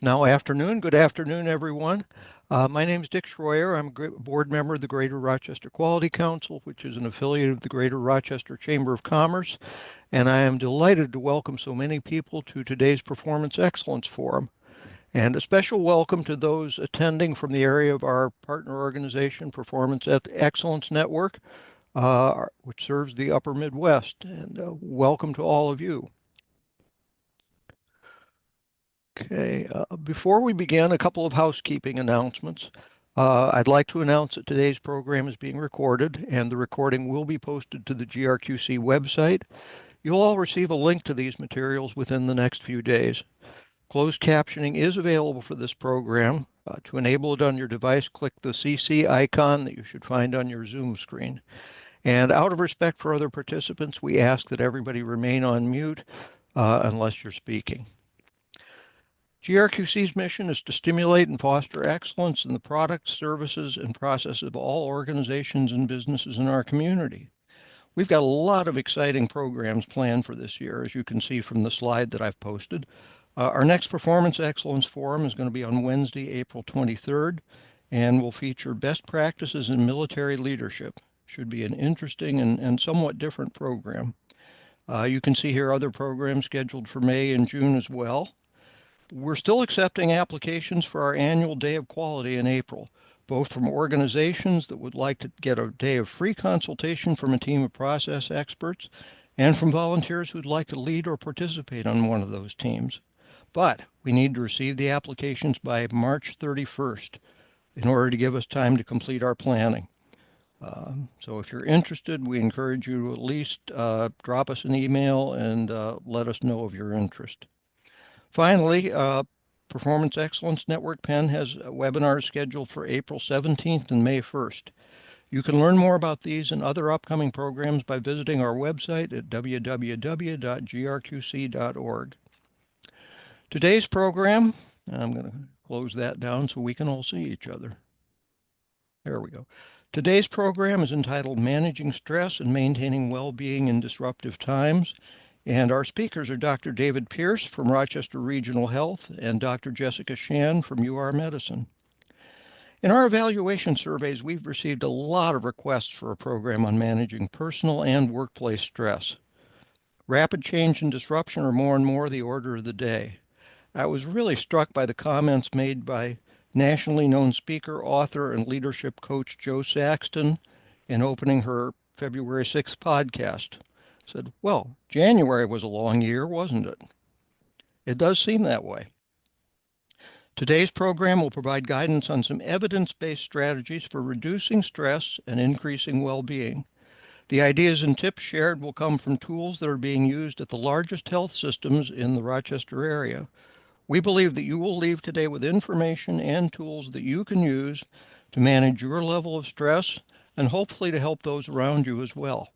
Now afternoon. Good afternoon, everyone. My name is Dick Schroyer. I'm a board member of the Greater Rochester Quality Council, which is an affiliate of the Greater Rochester Chamber of Commerce, and I am delighted to welcome so many people to today's Performance Excellence Forum. And a special welcome to those attending from the area of our partner organization, Performance Excellence Network, which serves the Upper Midwest. And welcome to all of you. Okay, before we begin, a couple of housekeeping announcements. I'd like to announce that today's program is being recorded, and the recording will be posted to the GRQC website. You'll all receive a link to these materials within the next few days. Closed captioning is available for this program. To enable it on your device, click the CC icon that you should find on your Zoom screen. And out of respect for other participants, we ask that everybody remain on mute unless you're speaking. GRQC's mission is to stimulate and foster excellence in the products, services, and processes of all organizations and businesses in our community. We've got a lot of exciting programs planned for this year, as you can see from the slide that I've posted. Our next Performance Excellence Forum is going to be on Wednesday, April 23rd, and will feature best practices in military leadership. Should be an interesting and somewhat different program. You can see here other programs scheduled for May and June as well. We're still accepting applications for our annual Day of Quality in April, both from organizations that would like to get a day of free consultation from a team of process experts and from volunteers who'd like to lead or participate on one of those teams. But we need to receive the applications by March 31st in order to give us time to complete our planning. So if you're interested, we encourage you to at least drop us an email and let us know of your interest. Finally, Performance Excellence Network Penn has webinars scheduled for April 17th and May 1st. You can learn more about these and other upcoming programs by visiting our website at www.grqc.org. Today's program, I'm going to close that down so we can all see each other. There we go. Today's program is entitled Managing Stress and Maintaining Well-Being in Disruptive Times. And our speakers are Dr. David Pierce from Rochester Regional Health and Dr. Jessica Shan from UR Medicine. In our evaluation surveys, we've received a lot of requests for a program on managing personal and workplace stress. Rapid change and disruption are more and more the order of the day. I was really struck by the comments made by nationally known speaker, author, and leadership coach Jo Saxton in opening her February 6th podcast. Said, well, January was a long year, wasn't it? It does seem that way. Today's program will provide guidance on some evidence-based strategies for reducing stress and increasing well-being. The ideas and tips shared will come from tools that are being used at the largest health systems in the Rochester area. We believe that you will leave today with information and tools that you can use to manage your level of stress and hopefully to help those around you as well.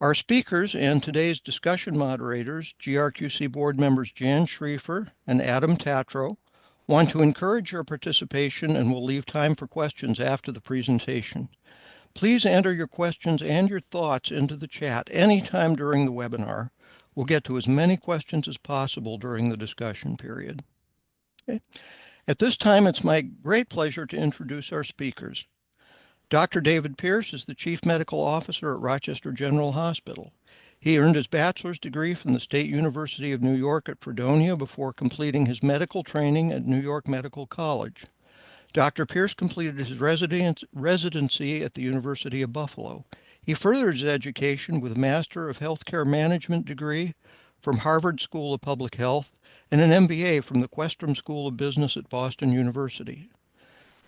Our speakers and today's discussion moderators, GRQC board members Jan Schriefer and Adam Tatro, want to encourage your participation and will leave time for questions after the presentation. Please enter your questions and your thoughts into the chat anytime during the webinar. We'll get to as many questions as possible during the discussion period. Okay. At this time, it's my great pleasure to introduce our speakers. Dr. David Pierce is the Chief Medical Officer at Rochester General Hospital. He earned his bachelor's degree from the State University of New York at Fredonia before completing his medical training at New York Medical College. Dr. Pierce completed his residency at the University of Buffalo. He furthered his education with a Master of Healthcare Management degree from Harvard School of Public Health and an MBA from the Questrom School of Business at Boston University.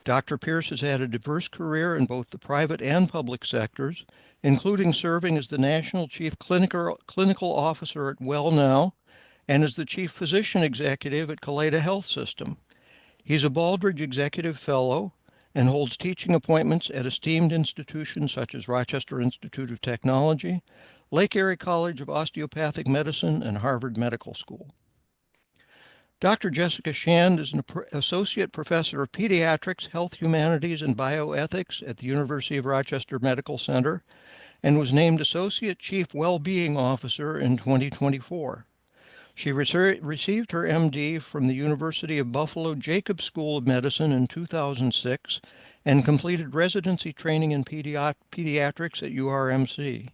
Dr. Pierce has had a diverse career in both the private and public sectors, including serving as the National Chief Clinical Officer at WellNow and as the Chief Physician Executive at Caleda Health System. He's a Baldrige Executive Fellow and holds teaching appointments at esteemed institutions such as Rochester Institute of Technology, Lake Erie College of Osteopathic Medicine, and Harvard Medical School. Dr. Jessica Shan is an Associate Professor of Pediatrics, Health Humanities, and Bioethics at the University of Rochester Medical Center and was named Associate Chief Well-Being Officer in 2024. She received her MD from the University of Buffalo Jacobs School of Medicine in 2006 and completed residency training in pediatrics at URMC.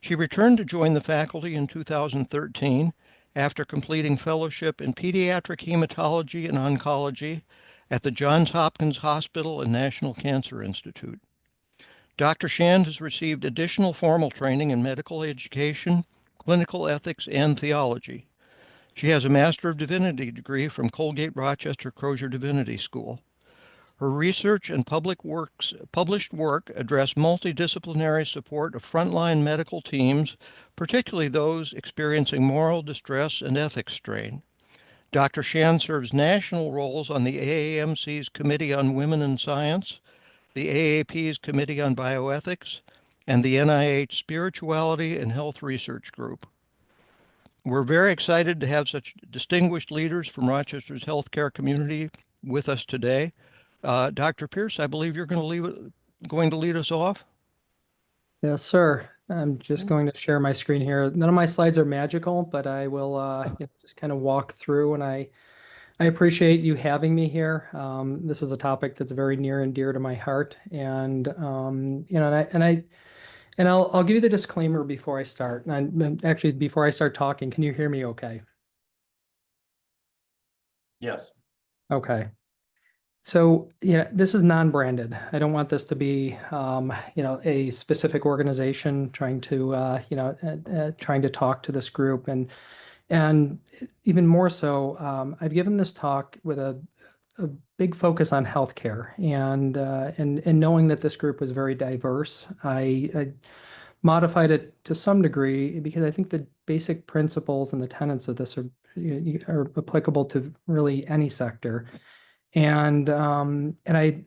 She returned to join the faculty in 2013 after completing fellowship in pediatric hematology and oncology at the Johns Hopkins Hospital and National Cancer Institute. Dr. Shand has received additional formal training in medical education, clinical ethics, and theology. She has a Master of Divinity degree from Colgate Rochester Crozier Divinity School. Her research and published work address multidisciplinary support of frontline medical teams, particularly those experiencing moral distress and ethics strain. Dr. Shand serves national roles on the AAMC's Committee on Women in Science, the AAP's Committee on Bioethics, and the NIH Spirituality and Health Research Group. We're very excited to have such distinguished leaders from Rochester's healthcare community with us today. Dr. Pierce, I believe you're going to lead us off. Yes, sir. I'm just going to share my screen here. None of my slides are magical, but I will just kind of walk through, and I appreciate you having me here. This is a topic that's very near and dear to my heart, and I'll give you the disclaimer before I start. And actually, before I start talking, can you hear me okay? Yes. Okay. So, this is non-branded. I don't want this to be, a specific organization trying to, trying to talk to this group, and even more so, I've given this talk with a big focus on healthcare, and knowing that this group was very diverse, I modified it to some degree because I think the basic principles and the tenets of this are applicable to really any sector. And I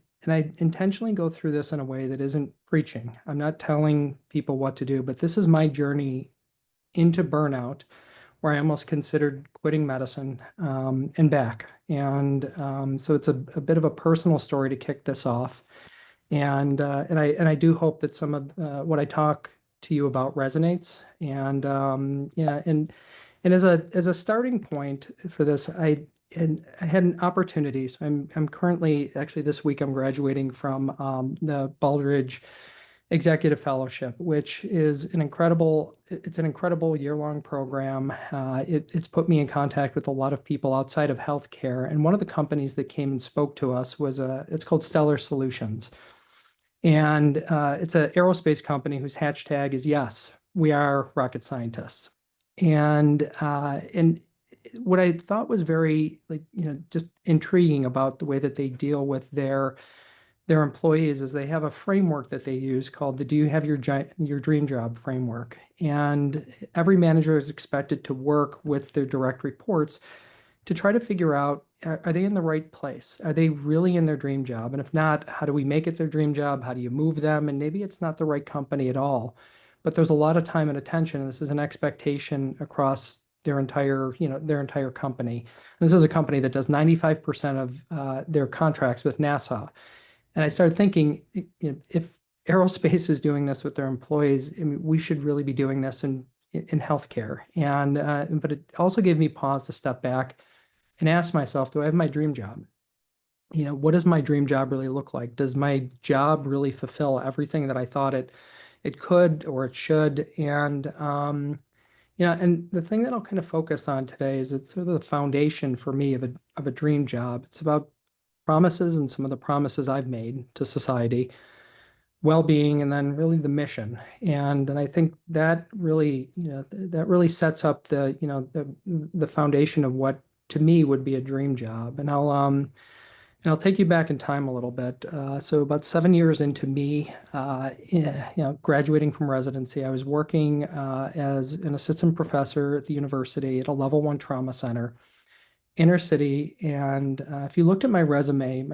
intentionally go through this in a way that isn't preaching. I'm not telling people what to do, but this is my journey into burnout, where I almost considered quitting medicine, and back. So it's a bit of a personal story to kick this off. And I do hope that some of what I talk to you about resonates. And as a starting point for this, and I had an opportunity. So I'm currently, actually this week, I'm graduating from the Baldridge Executive Fellowship, which is an incredible year-long program. It's put me in contact with a lot of people outside of healthcare. And one of the companies that came and spoke to us was it's called Stellar Solutions. And it's an aerospace company whose hashtag is, yes, we are rocket scientists. And what I thought was very, just intriguing about the way that they deal with their employees is they have a framework that they use called the "Do you have your dream job" framework. And every manager is expected to work with their direct reports to try to figure out, are they in the right place? Are they really in their dream job? And if not, how do we make it their dream job? How do you move them? And maybe it's not the right company at all, but there's a lot of time and attention. And this is an expectation across their entire company. And this is a company that does 95% of their contracts with NASA. And I started thinking, if aerospace is doing this with their employees, I mean, we should really be doing this in healthcare. But it also gave me pause to step back and ask myself, do I have my dream job? What does my dream job really look like? Does my job really fulfill everything that I thought it could or it should? And the thing that I'll kind of focus on today is it's sort of the foundation for me of a dream job. It's about promises and some of the promises I've made to society, well-being, and then really the mission. And I think that really sets up the foundation of what to me would be a dream job. And I'll take you back in time a little bit. So about 7 years into me, graduating from residency, I was working as an assistant professor at the university at a level 1 trauma center, inner city. And if you looked at my resume,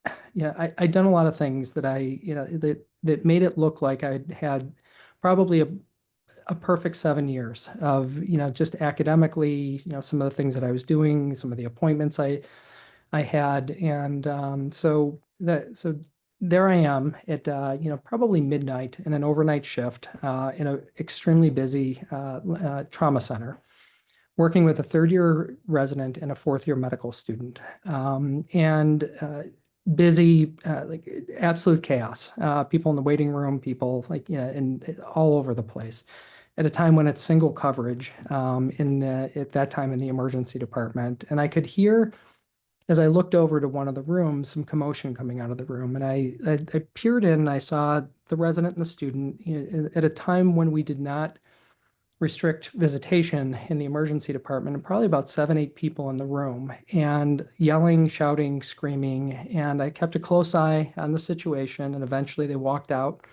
I'd done a lot of things that that made it look like I'd had probably a perfect 7 years of, just academically, some of the things that I was doing, some of the appointments I had. And so there I am at, probably midnight in an overnight shift in an extremely busy trauma center, working with a third-year resident and a fourth-year medical student, and busy, like absolute chaos. People in the waiting room, people like and all over the place. At a time when it's single coverage, at that time in the emergency department, and I could hear as I looked over to one of the rooms some commotion coming out of the room, and I peered in. And I saw the resident and the student at a time when we did not restrict visitation in the emergency department, and probably about 7, 8 people in the room, and yelling, shouting, screaming. And I kept a close eye on the situation, and eventually they walked out,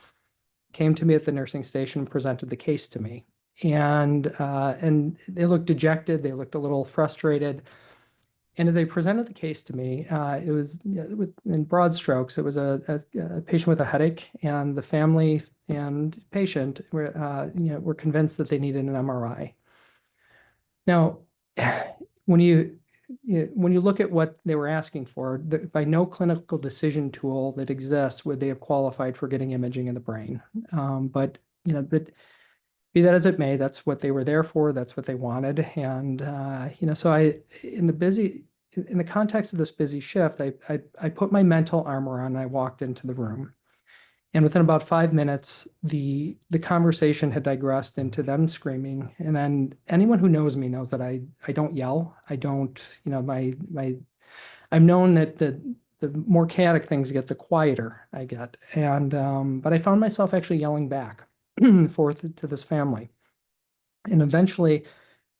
came to me at the nursing station, and presented the case to me. And they looked dejected, they looked a little frustrated. And as they presented the case to me, it was, in broad strokes, it was a patient with a headache, and the family and patient were convinced that they needed an MRI. Now, when you look at what they were asking for, by no clinical decision tool that exists would they have qualified for getting imaging in the brain. But be that as it may, that's what they were there for. That's what they wanted. And so in the context of this busy shift, I put my mental armor on and I walked into the room. And within about 5 minutes, the conversation had digressed into them screaming. And then anyone who knows me knows that I don't yell. I don't, I'm known that the more chaotic things get, the quieter I get. And but I found myself actually yelling back forth to this family. And eventually,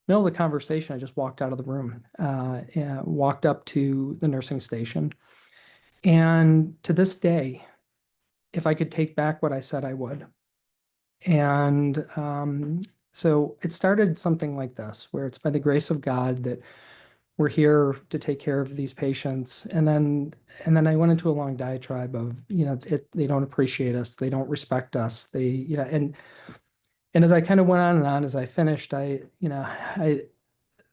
middle of the conversation, I just walked out of the room, and walked up to the nursing station. And to this day, if I could take back what I said, I would. And so it started something like this, where it's by the grace of God that we're here to take care of these patients. And then I went into a long diatribe of, they don't appreciate us, they don't respect us, and as I kind of went on and on, as I finished, the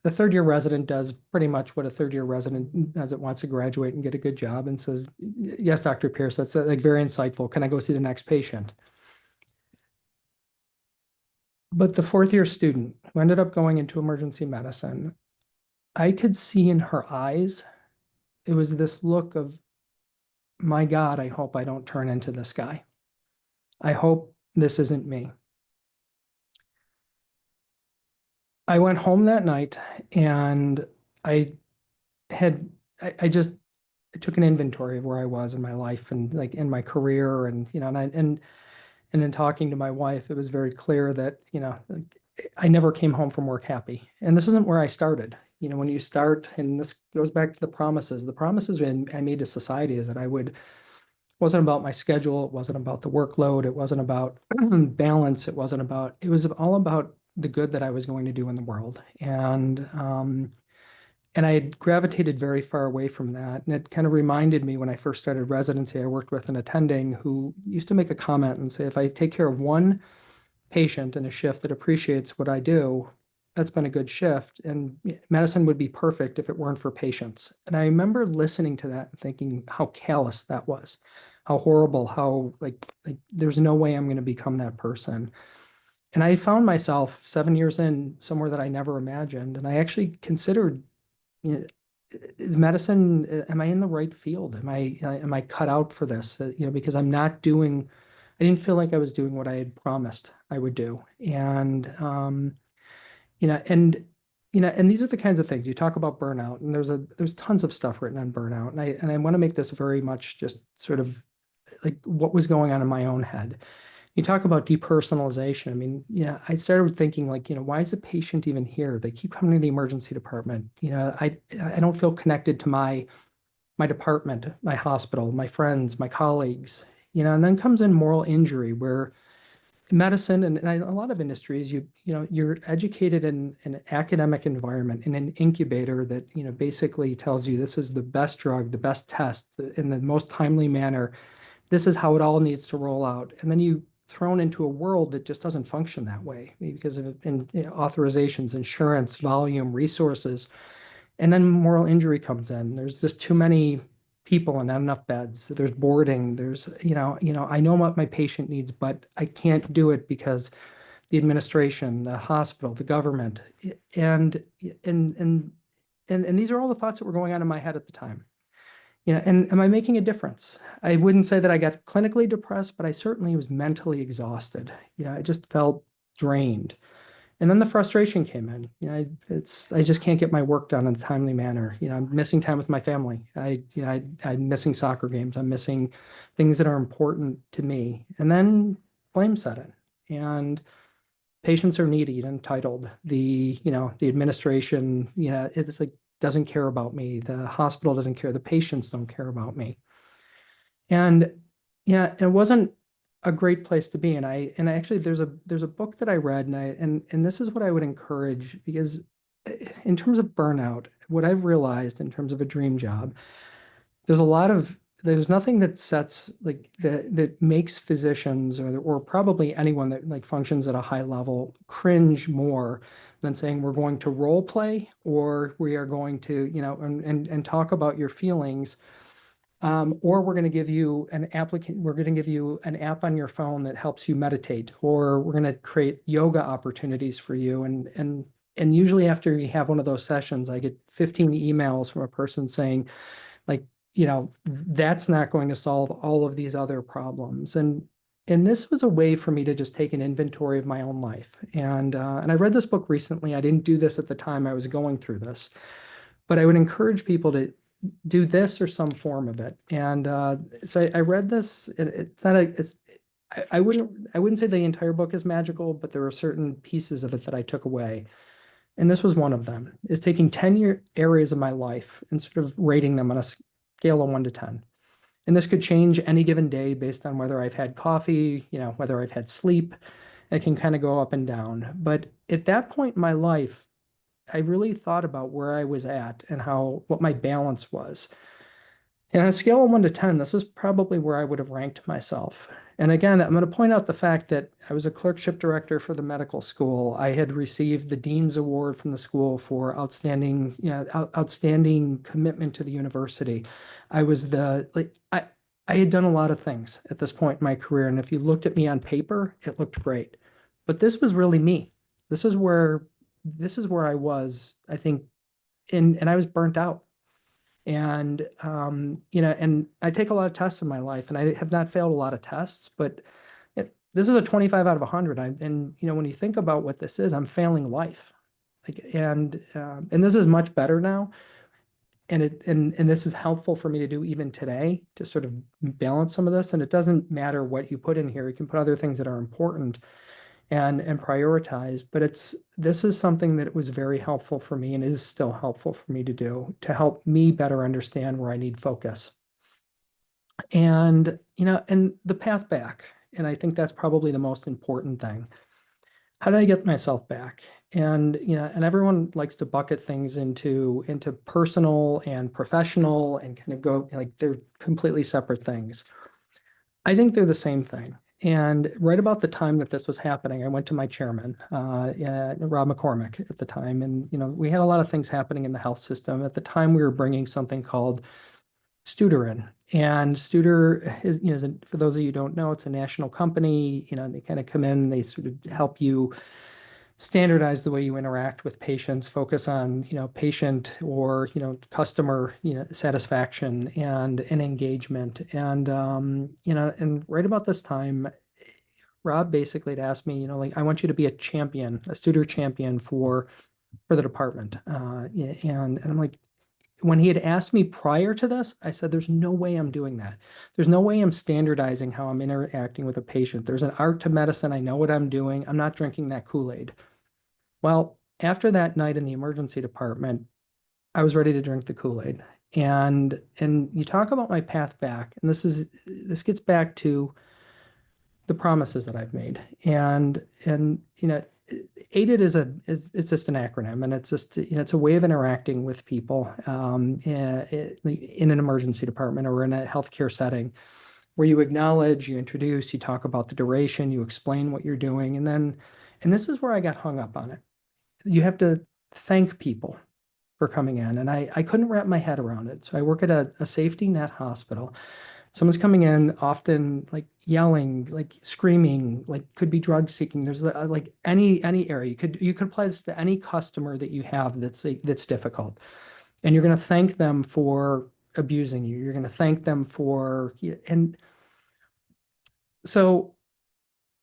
third year resident does pretty much what a third year resident does. It wants to graduate and get a good job, and says, "Yes, Dr. Pierce, that's like very insightful. Can I go see the next patient?" But the fourth year student who ended up going into emergency medicine, I could see in her eyes, it was this look of, my God, I hope I don't turn into this guy. I hope this isn't me. I went home that night, and I had I just took an inventory of where I was in my life and like in my career, and and in talking to my wife, it was very clear that like, I never came home from work happy. And this isn't where I started. When you start, and this goes back to the promises. The promises I made to society is that wasn't about my schedule, it wasn't about the workload, it wasn't about balance, it was all about the good that I was going to do in the world. And I had gravitated very far away from that. And it kind of reminded me, when I first started residency, I worked with an attending who used to make a comment and say, if I take care of one patient in a shift that appreciates what I do, that's been a good shift. And medicine would be perfect if it weren't for patients. And I remember listening to that and thinking how callous that was, how horrible, how like there's no way I'm going to become that person. And I found myself 7 years in somewhere that I never imagined. And I actually considered, you know, is medicine, am I in the right field? Am I cut out for this? Because I didn't feel like I was doing what I had promised I would do. And you know, and and these are the kinds of things you talk about burnout, and there's tons of stuff written on burnout. And I want to make this very much just sort of like what was going on in my own head. You talk about depersonalization. I mean, I started thinking like, why is the patient even here? They keep coming to the emergency department. I don't feel connected to my department, my hospital, my friends, my colleagues. And then comes in moral injury, where medicine and a lot of industries, you're educated in an academic environment, in an incubator that basically tells you this is the best drug, the best test, in the most timely manner. This is how it all needs to roll out, and then you thrown into a world that just doesn't function that way because of authorizations, insurance, volume, resources. And then moral injury comes in. There's just too many people and not enough beds. There's boarding. There's, I know what my patient needs, but I can't do it because the administration, the hospital, the government, and and and and these are all the thoughts that were going on in my head at the time. And am I making a difference? I wouldn't say that I got clinically depressed, but I certainly was mentally exhausted. I just felt drained. And then the frustration came in. I just can't get my work done in a timely manner. I'm missing time with my family. I'm missing soccer games. I'm missing things that are important to me. And then blame set in. And patients are needy and entitled. The administration, it's like doesn't care about me. The hospital doesn't care. The patients don't care about me. And it wasn't a great place to be. And actually there's a book that I read and this is what I would encourage because in terms of burnout, what I've realized in terms of a dream job, there's nothing that sets like that makes physicians or probably anyone that like functions at a high level cringe more than saying we're going to role play or we are going to, and talk about your feelings. Or we're going to give you we're going to give you an app on your phone that helps you meditate, or we're going to create yoga opportunities for you. And usually after you have one of those sessions, I get 15 emails from a person saying, like, that's not going to solve all of these other problems. And this was a way for me to just take an inventory of my own life. And I read this book recently. I didn't do this at the time I was going through this, but I would encourage people to do this or some form of it. And so I read this. It's not a. It's I wouldn't say the entire book is magical, but there are certain pieces of it that I took away. And this was one of them, is taking 10 areas of my life and sort of rating them on a scale of 1 to 10. And this could change any given day based on whether I've had coffee, whether I've had sleep. It can kind of go up and down. But at that point in my life, I really thought about where I was at and what my balance was. And on a scale of 1 to 10, this is probably where I would have ranked myself. And again, I'm going to point out the fact that I was a clerkship director for the medical school. I had received the Dean's Award from the school for outstanding commitment to the university. I had done a lot of things at this point in my career. And if you looked at me on paper, it looked great. But this was really me. This is where I was, I think, and I was burnt out. And I take a lot of tests in my life, and I have not failed a lot of tests, but this is a 25 out of 100. When you think about what this is, I'm failing life. And this is much better now. And this is helpful for me to do even today to sort of balance some of this. And it doesn't matter what you put in here. You can put other things that are important and prioritize. But this is something that was very helpful for me and is still helpful for me to do to help me better understand where I need focus. And the path back. And I think that's probably the most important thing. How did I get myself back? And everyone likes to bucket things into personal and professional and kind of go like they're completely separate things. I think they're the same thing. And right about the time that this was happening, I went to my chairman, Rob McCormick at the time. And, we had a lot of things happening in the health system. At the time, we were bringing something called Studer in. And Studer is, for those of you who don't know, it's a national company. They kind of come in, they sort of help you standardize the way you interact with patients, focus on, patient or, customer, satisfaction and engagement. And right about this time, Rob basically had asked me, like, I want you to be a champion, a Studer champion for the department. And I'm like, when he had asked me prior to this, I said, there's no way I'm doing that. There's no way I'm standardizing how I'm interacting with a patient. There's an art to medicine. I know what I'm doing. I'm not drinking that Kool-Aid. Well, after that night in the emergency department, I was ready to drink the Kool-Aid. And you talk about my path back, and this gets back to the promises that I've made. And AIDED is it's just an acronym, and it's just it's a way of interacting with people in an emergency department or in a healthcare setting, where you acknowledge, you introduce, you talk about the duration, you explain what you're doing, and this is where I got hung up on it. You have to thank people for coming in, and I couldn't wrap my head around it. So I work at a safety net hospital. Someone's coming in often like yelling, like screaming, like could be drug seeking. There's like any area. You could apply this to any customer that you have that's difficult. And you're going to thank them for abusing you. You're going to thank them for and so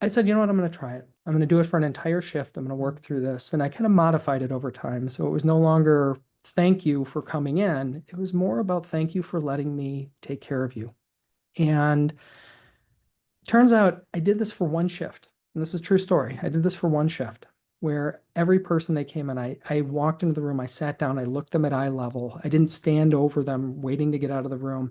I said, you know what, I'm going to try it. I'm going to do it for an entire shift. I'm going to work through this. And I kind of modified it over time. So it was no longer thank you for coming in. It was more about thank you for letting me take care of you. And turns out I did this for one shift. And this is a true story. I did this for one shift where every person that came in, I walked into the room, I sat down, I looked them at eye level. I didn't stand over them waiting to get out of the room.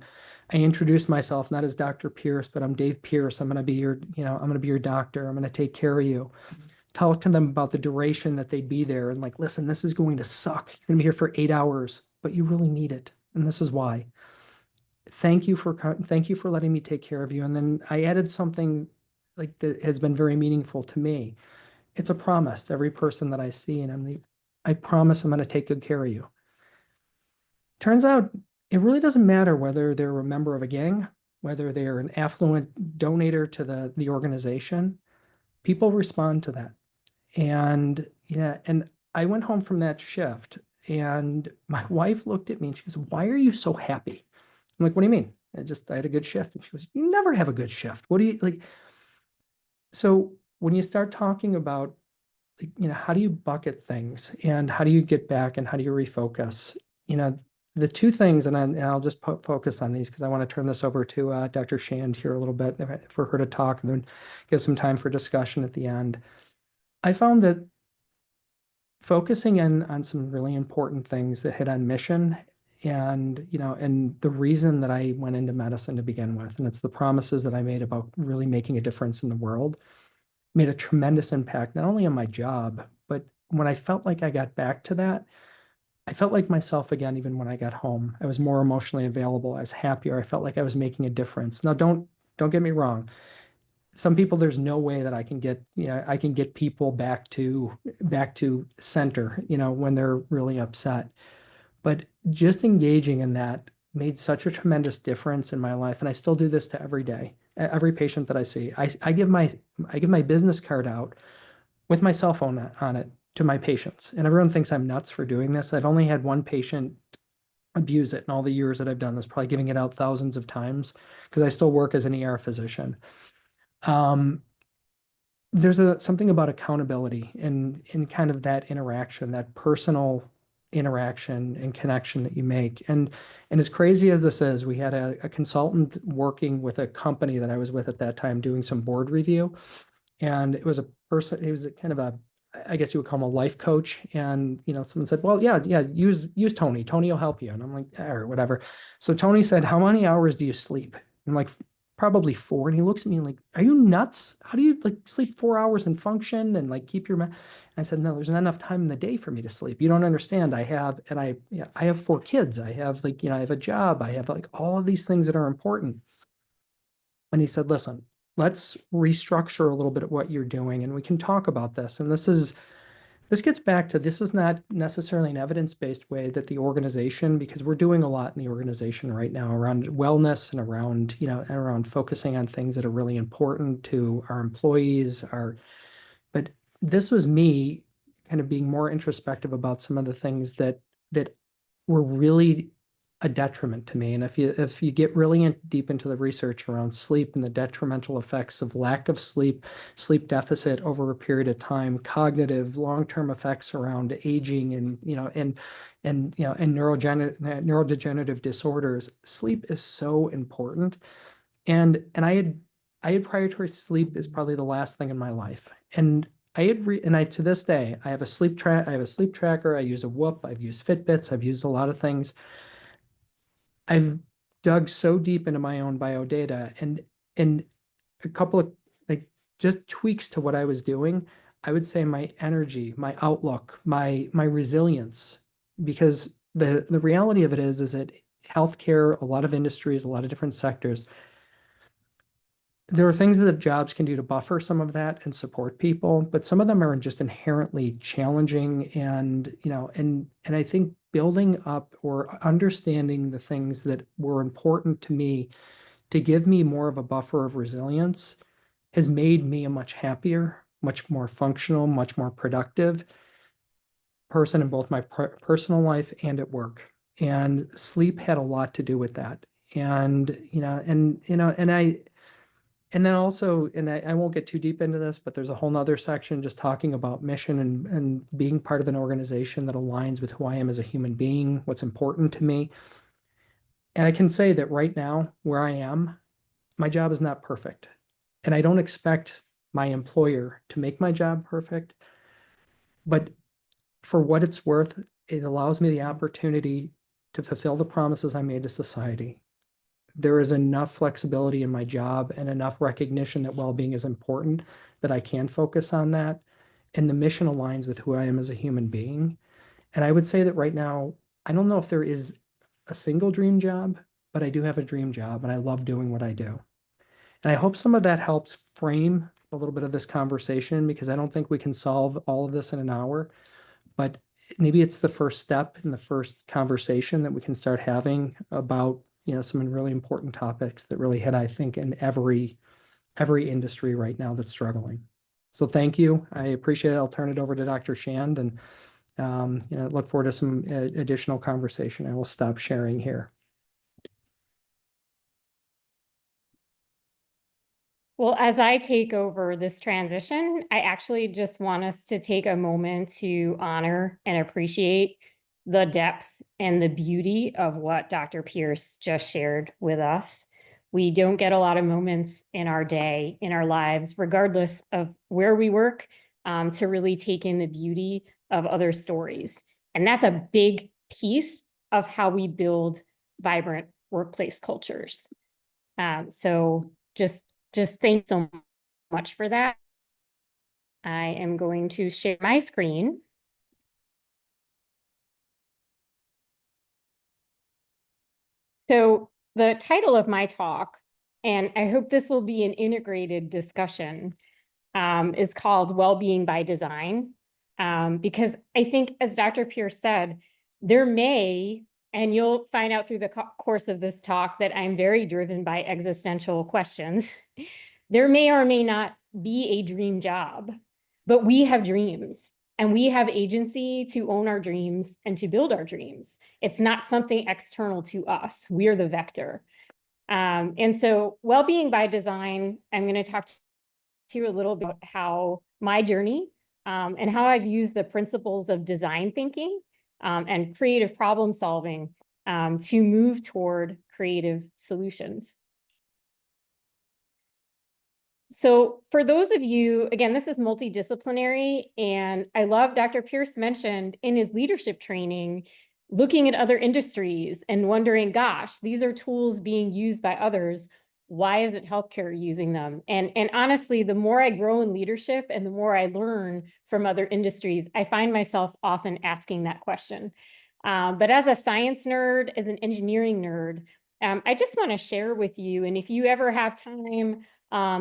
I introduced myself not as Dr. Pierce, but I'm Dave Pierce. I'm going to be your, I'm going to be your doctor. I'm going to take care of you. Talk to them about the duration that they'd be there and like, listen, this is going to suck. You're going to be here for 8 hours, but you really need it. And this is why. Thank you for letting me take care of you. And then I added something like that has been very meaningful to me. It's a promise to every person that I see, and I promise I'm going to take good care of you. Turns out it really doesn't matter whether they're a member of a gang, whether they're an affluent donator to the organization. People respond to that. And and I went home from that shift, and my wife looked at me and she goes, "Why are you so happy?" I'm like, "What do you mean?" I had a good shift. And she goes, "You never have a good shift. What do you like?" So when you start talking about, like, how do you bucket things and how do you get back and how do you refocus? You know, the two things, and I'll just focus on these because I want to turn this over to Dr. Shand here a little bit for her to talk and then give some time for discussion at the end. I found that focusing in on some really important things that hit on mission and the reason that I went into medicine to begin with, and it's the promises that I made about really making a difference in the world, made a tremendous impact, not only on my job, but when I felt like I got back to that, I felt like myself again, even when I got home. I was more emotionally available. I was happier. I felt like I was making a difference. Now, don't get me wrong. Some people, there's no way that I can get people back to center, when they're really upset. But just engaging in that made such a tremendous difference in my life. And I still do this to every day, every patient that I see. I give my business card out with my cell phone on it to my patients. And everyone thinks I'm nuts for doing this. I've only had one patient abuse it in all the years that I've done this, probably giving it out thousands of times because I still work as an ER physician. Um, there's something about accountability in kind of that interaction, that personal interaction and connection that you make. And as crazy as this is, we had a consultant working with a company that I was with at that time doing some board review. And it was a person, it was a kind of a, I guess you would call him a life coach. And someone said, well, yeah, use Tony. Tony will help you. And I'm like, or whatever. So Tony said, how many hours do you sleep? I'm like, probably 4. And he looks at me like, are you nuts? How do you like sleep 4 hours and function and like keep your I said, no, there's not enough time in the day for me to sleep. You don't understand. I have 4 kids. I have I have a job. I have like all of these things that are important. And he said, listen, let's restructure a little bit of what you're doing and we can talk about this. And this gets back to, this is not necessarily an evidence-based way that the organization, because we're doing a lot in the organization right now around wellness and around focusing on things that are really important to our employees, but this was me kind of being more introspective about some of the things that were really a detriment to me. And if you get really deep into the research around sleep and the detrimental effects of lack of sleep, sleep deficit over a period of time, cognitive long-term effects around aging and neurodegenerative disorders, sleep is so important. And I had prioritized sleep as probably the last thing in my life. And I to this day I have a sleep tracker. I use a Whoop. I've used Fitbits. I've used a lot of things. I've dug so deep into my own biodata and a couple of like just tweaks to what I was doing. I would say my energy, my outlook, my resilience, because the reality of it is that healthcare, a lot of industries, a lot of different sectors, there are things that jobs can do to buffer some of that and support people, but some of them are just inherently challenging and I think building up or understanding the things that were important to me to give me more of a buffer of resilience has made me a much happier, much more functional, much more productive person in both my personal life and at work. And sleep had a lot to do with that. And, and then also, and I won't get too deep into this, but there's a whole nother section just talking about mission and being part of an organization that aligns with who I am as a human being, what's important to me. And I can say that right now, where I am, my job is not perfect. And I don't expect my employer to make my job perfect. But for what it's worth, it allows me the opportunity to fulfill the promises I made to society. There is enough flexibility in my job and enough recognition that well-being is important that I can focus on that. And the mission aligns with who I am as a human being. And I would say that right now, I don't know if there is a single dream job, but I do have a dream job and I love doing what I do. And I hope some of that helps frame a little bit of this conversation because I don't think we can solve all of this in an hour, but maybe it's the first step in the first conversation that we can start having about, some really important topics that really hit, I think, in every industry right now that's struggling. So thank you. I appreciate it. I'll turn it over to Dr. Shand and look forward to some additional conversation. I will stop sharing here. Well, as I take over this transition, I actually just want us to take a moment to honor and appreciate the depth and the beauty of what Dr. Pierce just shared with us. We don't get a lot of moments in our day, in our lives, regardless of where we work, to really take in the beauty of other stories. And that's a big piece of how we build vibrant workplace cultures. So just thanks so much for that. I am going to share my screen. So the title of my talk, and I hope this will be an integrated discussion, is called Wellbeing by Design. Because I think, as Dr. Pierce said, there may, and you'll find out through the course of this talk that I'm very driven by existential questions. There may or may not be a dream job, but we have dreams and we have agency to own our dreams and to build our dreams. It's not something external to us. We're the vector. And so well-being by design, I'm going to talk to you a little bit about how my journey and how I've used the principles of design thinking and creative problem solving to move toward creative solutions. So for those of you, again, this is multidisciplinary, and I love Dr. Pierce mentioned in his leadership training, looking at other industries and wondering, gosh, these are tools being used by others. Why isn't healthcare using them? And honestly, the more I grow in leadership and the more I learn from other industries, I find myself often asking that question. But as a science nerd, as an engineering nerd, I just want to share with you, and if you ever have time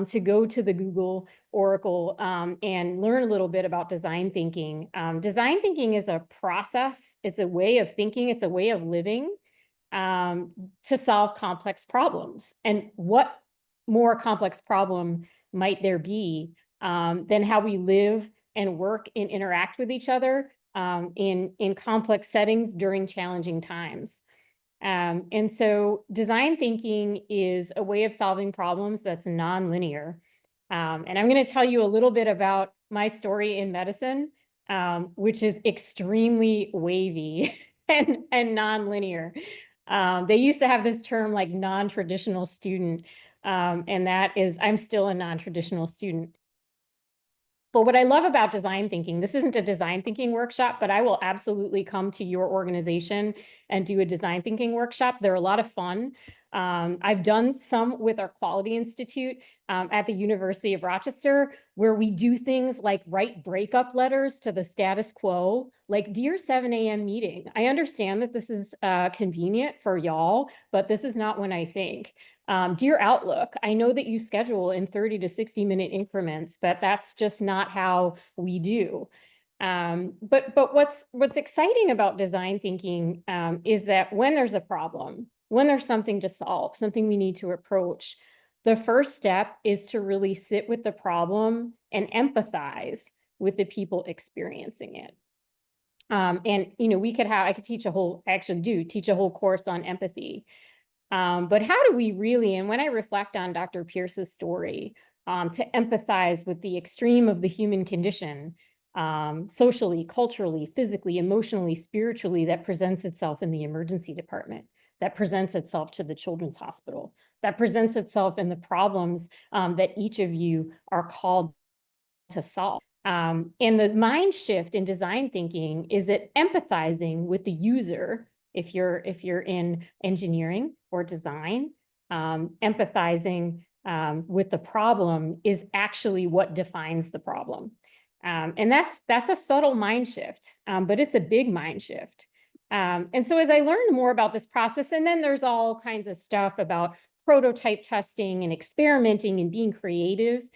to go to the Google Oracle and learn a little bit about design thinking. Design thinking is a process. It's a way of thinking. It's a way of living to solve complex problems. And what more complex problem might there be than how we live and work and interact with each other in complex settings during challenging times. And so design thinking is a way of solving problems that's nonlinear. And I'm going to tell you a little bit about my story in medicine, which is extremely wavy and nonlinear. They used to have this term like non-traditional student, and that is, I'm still a non-traditional student. But what I love about design thinking, this isn't a design thinking workshop, but I will absolutely come to your organization and do a design thinking workshop. They're a lot of fun. I've done some with our Quality Institute at the University of Rochester, where we do things like write breakup letters to the status quo, like Dear 7 a.m. meeting. I understand that this is convenient for y'all, but this is not when I think. Dear Outlook, I know that you schedule in 30 to 60-minute increments, but that's just not how we do. But what's exciting about design thinking is that when there's a problem, when there's something to solve, something we need to approach, the first step is to really sit with the problem and empathize with the people experiencing it. And, you know, I could teach I actually do teach a whole course on empathy. But how do we really, and when I reflect on Dr. Pierce's story, to empathize with the extreme of the human condition, socially, culturally, physically, emotionally, spiritually, that presents itself in the emergency department, that presents itself to the children's hospital, that presents itself in the problems that each of you are called to solve. And the mind shift in design thinking is that empathizing with the user, if you're in engineering or design, empathizing with the problem is actually what defines the problem. And that's a subtle mind shift, but it's a big mind shift. And so as I learned more about this process, and then there's all kinds of stuff about prototype testing and experimenting and being creative.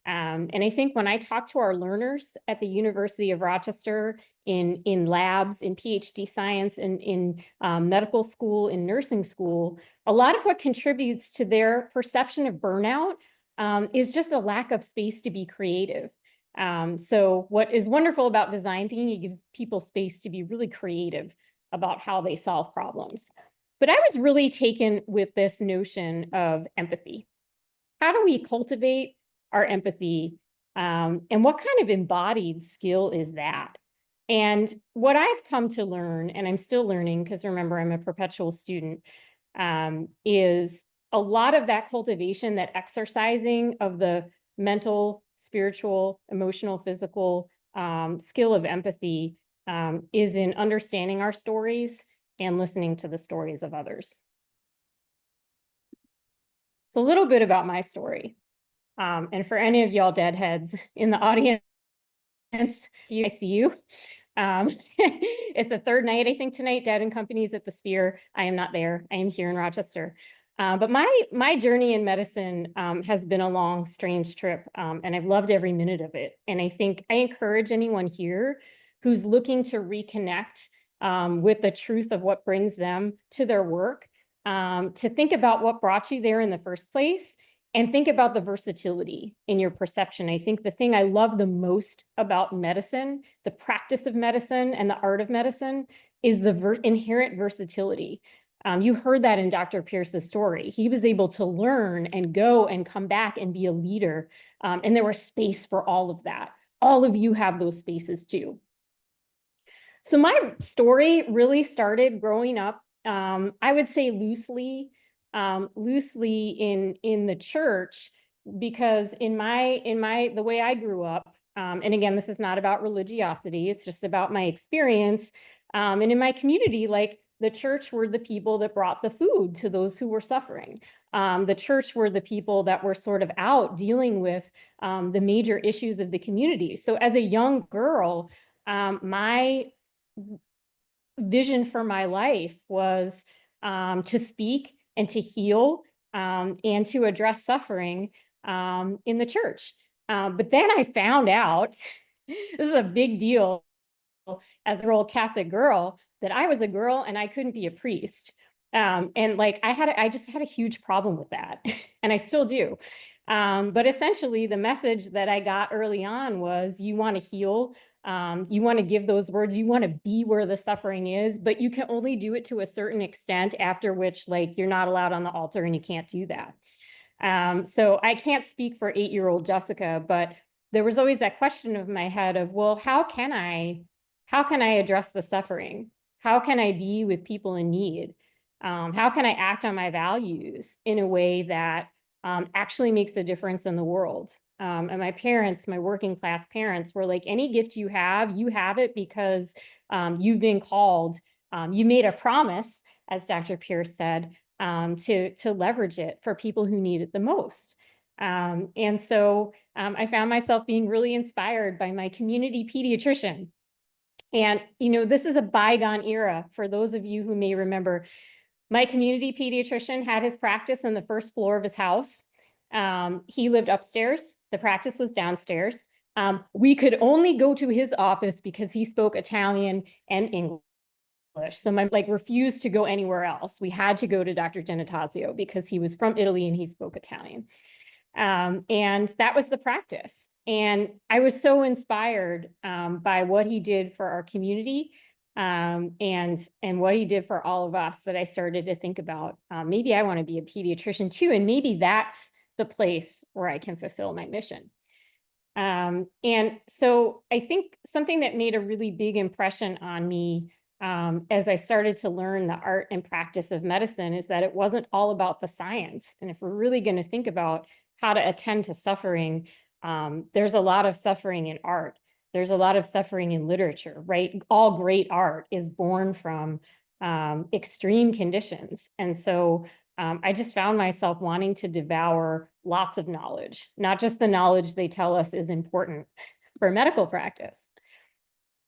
And I think when I talk to our learners at the University of Rochester in labs, in PhD science, and in medical school, in nursing school, a lot of what contributes to their perception of burnout is just a lack of space to be creative. So what is wonderful about design thinking, it gives people space to be really creative about how they solve problems. But I was really taken with this notion of empathy. How do we cultivate our empathy? And what kind of embodied skill is that? And what I've come to learn, and I'm still learning, because remember, I'm a perpetual student, is a lot of that cultivation, that exercising of the mental, spiritual, emotional, physical skill of empathy is in understanding our stories and listening to the stories of others. So a little bit about my story. And for any of y'all deadheads in the audience, I see you. It's the third night, I think, tonight, Dad and Company's at the Sphere. I am not there. I am here in Rochester. But my journey in medicine has been a long, strange trip, and I've loved every minute of it. And I think I encourage anyone here who's looking to reconnect with the truth of what brings them to their work, to think about what brought you there in the first place, and think about the versatility in your perception. I think the thing I love the most about medicine, the practice of medicine and the art of medicine, is the inherent versatility. You heard that in Dr. Pierce's story. He was able to learn and go and come back and be a leader. And there was space for all of that. All of you have those spaces too. So my story really started growing up, I would say loosely in the church, because the way I grew up, and again, this is not about religiosity, it's just about my experience. And in my community, like, the church were the people that brought the food to those who were suffering. The church were the people that were sort of out dealing with the major issues of the community. So as a young girl, my vision for my life was to speak and to heal and to address suffering in the church. But then I found out, this is a big deal as a old Catholic girl, that I was a girl and I couldn't be a priest. And like I just had a huge problem with that, and I still do. But essentially, the message that I got early on was, you want to heal, you want to give those words, you want to be where the suffering is, but you can only do it to a certain extent, after which, like, you're not allowed on the altar and you can't do that. So I can't speak for 8-year-old Jessica, but there was always that question of my head of, well, how can I address the suffering? How can I be with people in need? How can I act on my values in a way that actually makes a difference in the world? And my parents, my working class parents, were like, any gift you have it because you've been called, you made a promise, as Dr. Pierce said, to leverage it for people who need it the most. And so I found myself being really inspired by my community pediatrician. And, you know, this is a bygone era for those of you who may remember. My community pediatrician had his practice on the first floor of his house. He lived upstairs. The practice was downstairs. We could only go to his office because he spoke Italian and English. So my refused to go anywhere else. We had to go to Dr. Genitazio because he was from Italy and he spoke Italian. And that was the practice. And I was so inspired by what he did for our community and what he did for all of us that I started to think about, maybe I want to be a pediatrician too, and maybe that's the place where I can fulfill my mission. And so I think something that made a really big impression on me as I started to learn the art and practice of medicine is that it wasn't all about the science. And if we're really going to think about how to attend to suffering, there's a lot of suffering in art. There's a lot of suffering in literature, right? All great art is born from extreme conditions. And so I just found myself wanting to devour lots of knowledge, not just the knowledge they tell us is important for medical practice.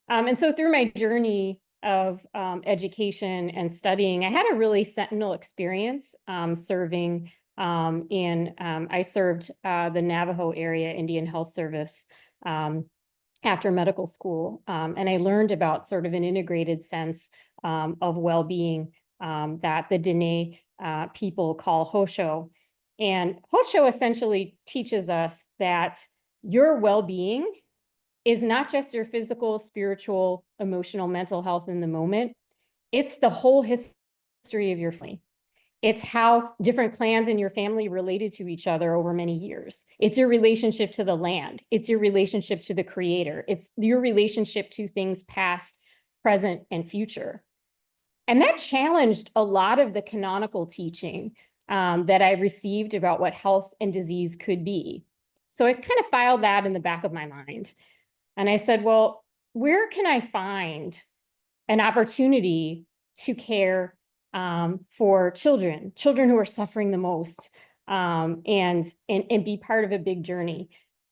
And so through my journey of education and studying, I had a really sentinel experience serving I served the Navajo area Indian Health Service after medical school. And I learned about sort of an integrated sense of well-being that the Dene people call Hosho. And Hosho essentially teaches us that your well-being is not just your physical, spiritual, emotional, mental health in the moment. It's the whole history of your family. It's how different clans in your family related to each other over many years. It's your relationship to the land. It's your relationship to the creator. It's your relationship to things past, present, and future. And that challenged a lot of the canonical teaching that I received about what health and disease could be. So I kind of filed that in the back of my mind. And I said, well, where can I find an opportunity to care for children who are suffering the most, and be part of a big journey.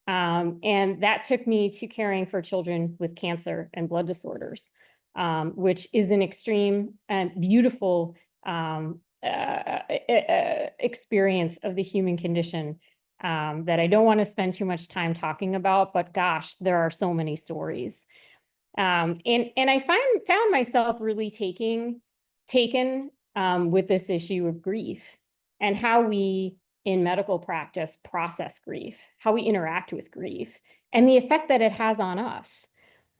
And that took me to caring for children with cancer and blood disorders, which is an extreme and beautiful experience of the human condition that I don't want to spend too much time talking about, but gosh, there are so many stories. And I found myself really taken with this issue of grief and how we in medical practice process grief, how we interact with grief, and the effect that it has on us.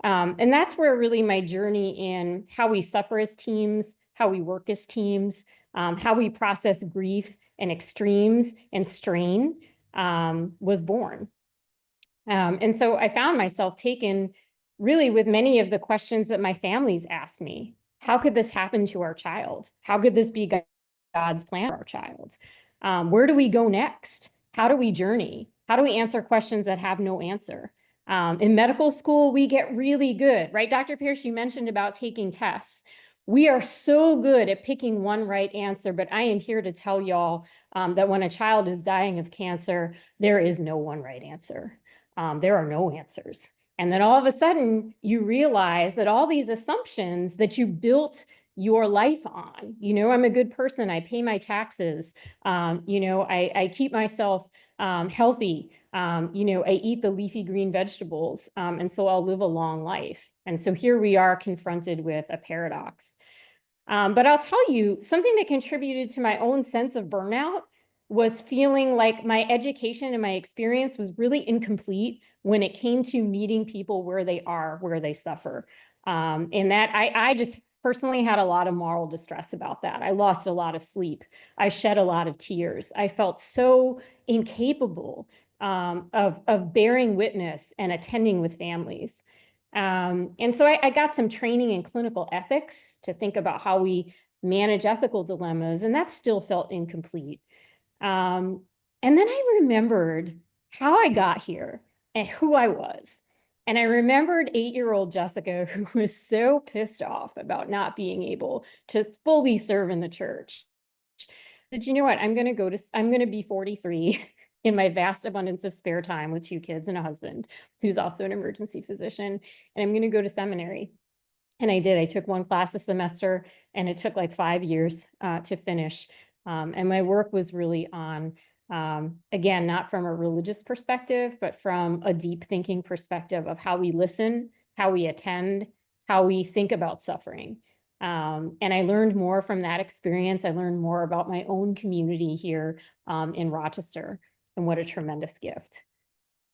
And that's where really my journey in how we suffer as teams, how we work as teams, how we process grief and extremes and strain was born. And so I found myself taken really with many of the questions that my families asked me. How could this happen to our child? How could this be God's plan for our child? Where do we go next? How do we journey? How do we answer questions that have no answer? In medical school, we get really good, right? Dr. Pierce, you mentioned about taking tests. We are so good at picking one right answer, but I am here to tell y'all that when a child is dying of cancer, there is no one right answer. There are no answers. And then all of a sudden you realize that all these assumptions that you built your life on, I'm a good person, I pay my taxes, I keep myself healthy, I eat the leafy green vegetables, and so I'll live a long life. And so here we are confronted with a paradox. But I'll tell you, something that contributed to my own sense of burnout was feeling like my education and my experience was really incomplete when it came to meeting people where they are, where they suffer. And that I just personally had a lot of moral distress about that. I lost a lot of sleep. I shed a lot of tears. I felt so incapable of bearing witness and attending with families. And so I got some training in clinical ethics to think about how we manage ethical dilemmas, and that still felt incomplete. And then I remembered how I got here and who I was. And I remembered 8-year-old Jessica, who was so pissed off about not being able to fully serve in the church. Said, you know what? I'm going to be 43 in my vast abundance of spare time with 2 kids and a husband who's also an emergency physician. And I'm going to go to seminary. And I did. I took 1 class a semester, and it took like 5 years to finish. And my work was really on, again, not from a religious perspective, but from a deep thinking perspective of how we listen, how we attend, how we think about suffering. And I learned more from that experience. I learned more about my own community here in Rochester, and what a tremendous gift.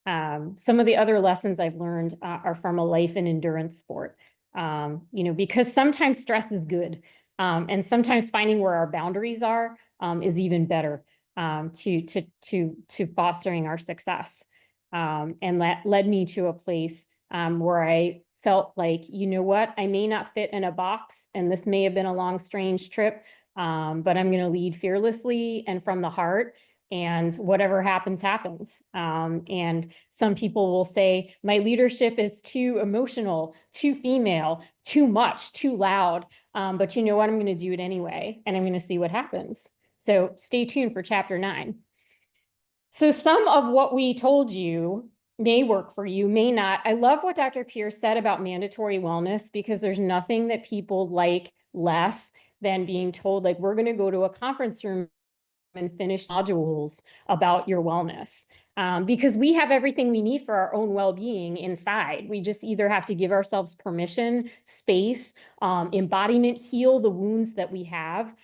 Some of the other lessons I've learned are from a life and endurance sport. Because sometimes stress is good. And sometimes finding where our boundaries are is even better to fostering our success. And that led me to a place where I felt like, you know what, I may not fit in a box, and this may have been a long, strange trip, but I'm going to lead fearlessly and from the heart. And whatever happens, happens. And some people will say, my leadership is too emotional, too female, too much, too loud. But you know what? I'm going to do it anyway, and I'm going to see what happens. So stay tuned for chapter 9. So some of what we told you may work for you, may not. I love what Dr. Pierce said about mandatory wellness, because there's nothing that people like less than being told, like, we're going to go to a conference room and finish modules about your wellness. Because we have everything we need for our own well-being inside. We just either have to give ourselves permission, space, embodiment, heal the wounds that we have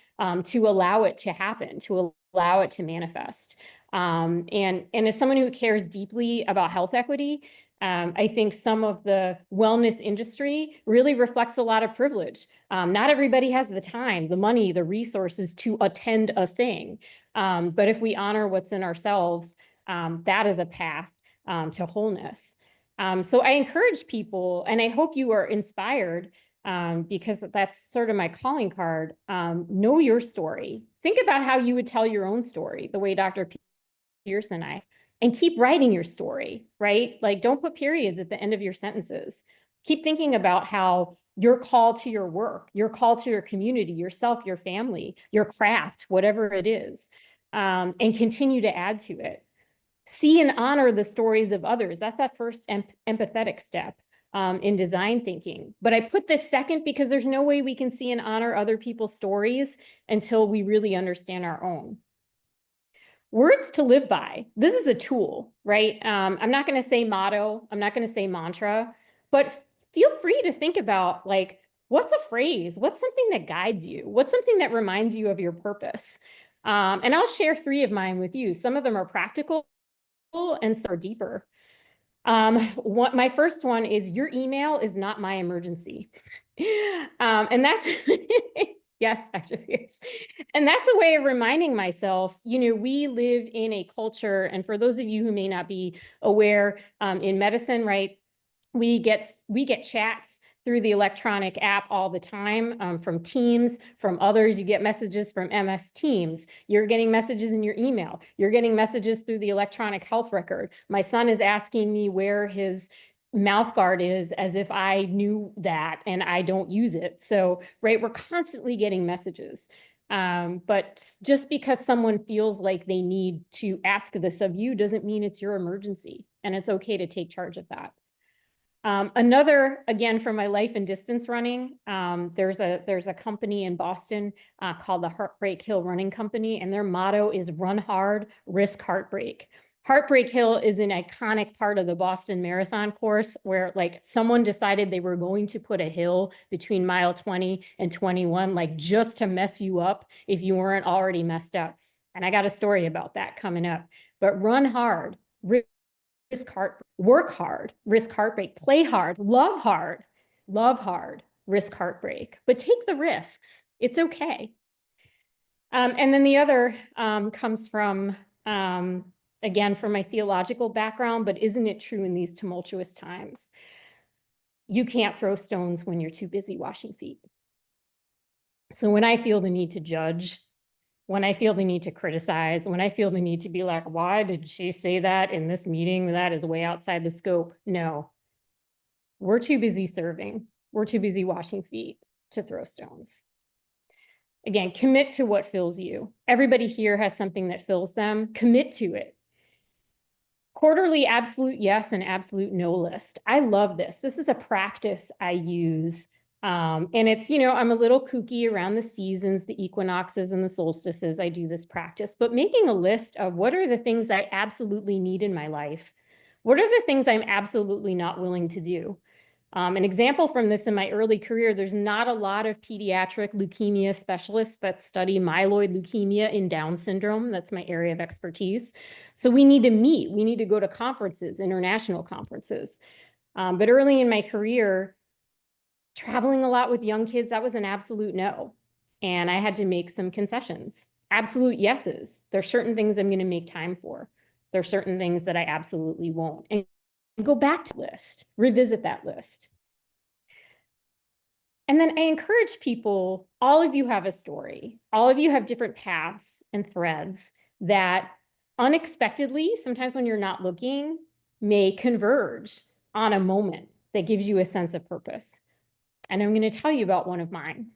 to allow it to happen, to allow it to manifest. And as someone who cares deeply about health equity, I think some of the wellness industry really reflects a lot of privilege. Not everybody has the time, the money, the resources to attend a thing. But if we honor what's in ourselves, that is a path to wholeness. So I encourage people, and I hope you are inspired, because that's sort of my calling card. Know your story. Think about how you would tell your own story, the way Dr. Pierce and I, and keep writing your story, right? Like, don't put periods at the end of your sentences. Keep thinking about how your call to your work, your call to your community, yourself, your family, your craft, whatever it is, and continue to add to it. See and honor the stories of others. That's that first empathetic step in design thinking. But I put this second because there's no way we can see and honor other people's stories until we really understand our own. Words to live by. This is a tool, right? I'm not going to say motto. I'm not going to say mantra, but feel free to think about, like, what's a phrase? What's something that guides you? What's something that reminds you of your purpose? And I'll share 3 of mine with you. Some of them are practical and some are deeper. My first one is, your email is not my emergency. And that's, yes, Dr. Pierce. And that's a way of reminding myself, we live in a culture, and for those of you who may not be aware, in medicine, right, we get chats through the electronic app all the time, from Teams, from others. You get messages from MS Teams. You're getting messages in your email. You're getting messages through the electronic health record. My son is asking me where his mouth guard is, as if I knew that, and I don't use it. So, right, we're constantly getting messages. But just because someone feels like they need to ask this of you doesn't mean it's your emergency, and it's okay to take charge of that. Another, again, from my life and distance running, there's a company in Boston called the Heartbreak Hill Running Company, and their motto is run hard, risk heartbreak. Heartbreak Hill is an iconic part of the Boston Marathon course, where, like, someone decided they were going to put a hill between mile 20 and 21, like, just to mess you up if you weren't already messed up. And I got a story about that coming up. But run hard, risk heartbreak, work hard, risk heartbreak, play hard, love hard, risk heartbreak, but take the risks. It's okay. And then the other comes from, again, from my theological background, but isn't it true in these tumultuous times? You can't throw stones when you're too busy washing feet. So when I feel the need to judge, when I feel the need to criticize, when I feel the need to be like, why did she say that in this meeting? That is way outside the scope. No, we're too busy serving. We're too busy washing feet to throw stones. Again, commit to what fills you. Everybody here has something that fills them. Commit to it. Quarterly absolute yes and absolute no list. I love this. This is a practice I use. And it's, I'm a little kooky around the seasons, the equinoxes and the solstices. I do this practice, but making a list of what are the things I absolutely need in my life? What are the things I'm absolutely not willing to do? An example from this in my early career, there's not a lot of pediatric leukemia specialists that study myeloid leukemia in Down syndrome. That's my area of expertise. So we need to meet, we need to go to conferences, international conferences. But early in my career, traveling a lot with young kids, that was an absolute no. And I had to make some concessions, absolute yeses. There's certain things I'm going to make time for. There's certain things that I absolutely won't. And go back to the list, revisit that list. And then I encourage people, all of you have a story. All of you have different paths and threads that unexpectedly, sometimes when you're not looking, may converge on a moment that gives you a sense of purpose. And I'm going to tell you about one of mine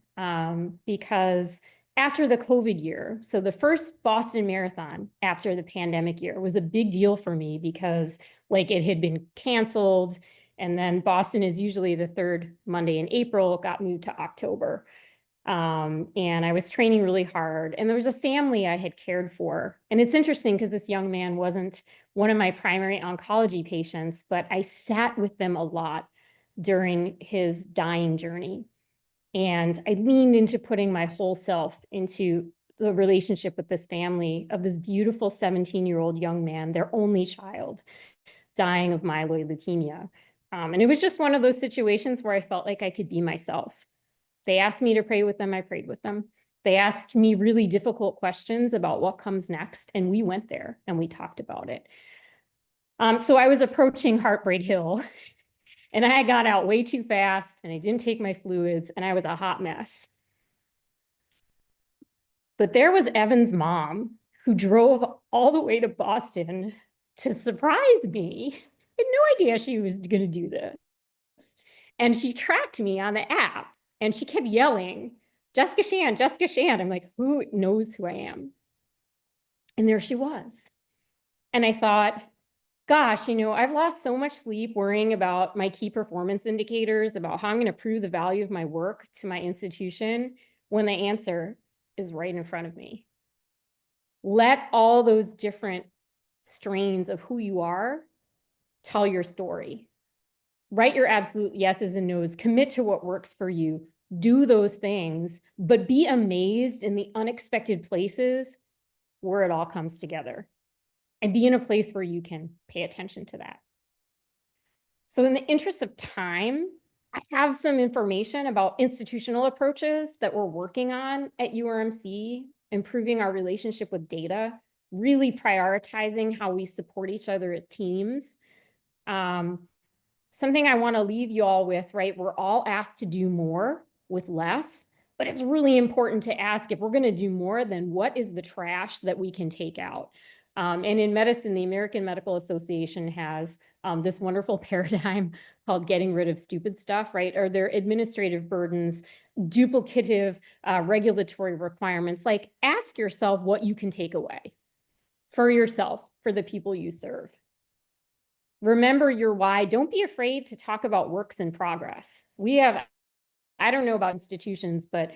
because after the COVID year, so the first Boston Marathon after the pandemic year was a big deal for me because like it had been canceled. And then Boston is usually the third Monday in April, got moved to October. And I was training really hard. And there was a family I had cared for. And it's interesting because this young man wasn't one of my primary oncology patients, but I sat with them a lot during his dying journey. And I leaned into putting my whole self into the relationship with this family of this beautiful 17-year-old young man, their only child, dying of myeloid leukemia. And it was just one of those situations where I felt like I could be myself. They asked me to pray with them, I prayed with them. They asked me really difficult questions about what comes next, and we went there and we talked about it. So I was approaching Heartbreak Hill, and I got out way too fast, and I didn't take my fluids, and I was a hot mess. But there was Evan's mom, who drove all the way to Boston to surprise me. I had no idea she was going to do this. And she tracked me on the app, and she kept yelling, Jessica Shan, Jessica Shan. I'm like, who knows who I am? And there she was. And I thought, gosh, I've lost so much sleep worrying about my key performance indicators, about how I'm going to prove the value of my work to my institution when the answer is right in front of me. Let all those different strains of who you are tell your story. Write your absolute yeses and nos, commit to what works for you, do those things, but be amazed in the unexpected places where it all comes together. And be in a place where you can pay attention to that. So in the interest of time, I have some information about institutional approaches that we're working on at URMC, improving our relationship with data, really prioritizing how we support each other as teams. Something I want to leave you all with, right? We're all asked to do more with less, but it's really important to ask, if we're going to do more, then what is the trash that we can take out? And in medicine, the American Medical Association has this wonderful paradigm called getting rid of stupid stuff, right? Or their administrative burdens, duplicative regulatory requirements. Like, ask yourself what you can take away for yourself, for the people you serve. Remember your why. Don't be afraid to talk about works in progress. I don't know about institutions, but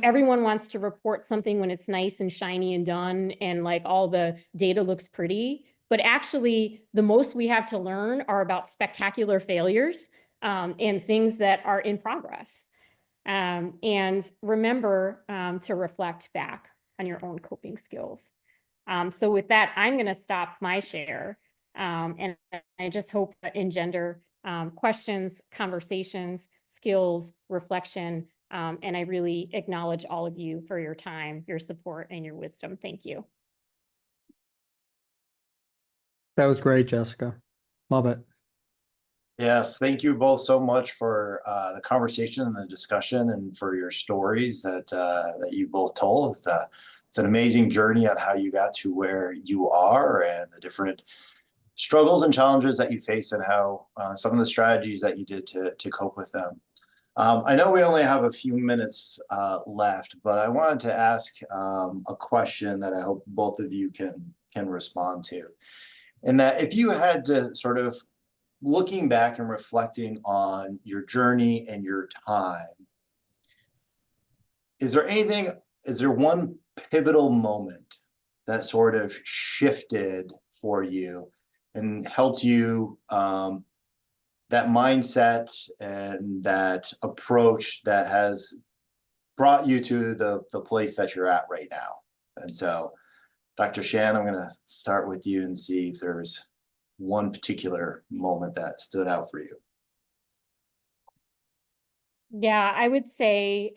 everyone wants to report something when it's nice and shiny and done and like all the data looks pretty. But actually, the most we have to learn are about spectacular failures and things that are in progress. And remember to reflect back on your own coping skills. So with that, I'm going to stop my share. And I just hope that engender questions, conversations, skills, reflection, and I really acknowledge all of you for your time, your support, and your wisdom. Thank you. That was great, Jessica. Love it. Yes, thank you both so much for the conversation and the discussion, and for your stories that you both told. It's an amazing journey on how you got to where you are, and the different struggles and challenges that you face, and how some of the strategies that you did to cope with them. I know we only have a few minutes left, but I wanted to ask a question that I hope both of you can respond to. And that, if you had to sort of, looking back and reflecting on your journey and your time, is there one pivotal moment that sort of shifted for you and helped you that mindset and that approach that has brought you to the place that you're at right now. And so, Dr. Shan, I'm going to start with you and see if there's one particular moment that stood out for you. Yeah, I would say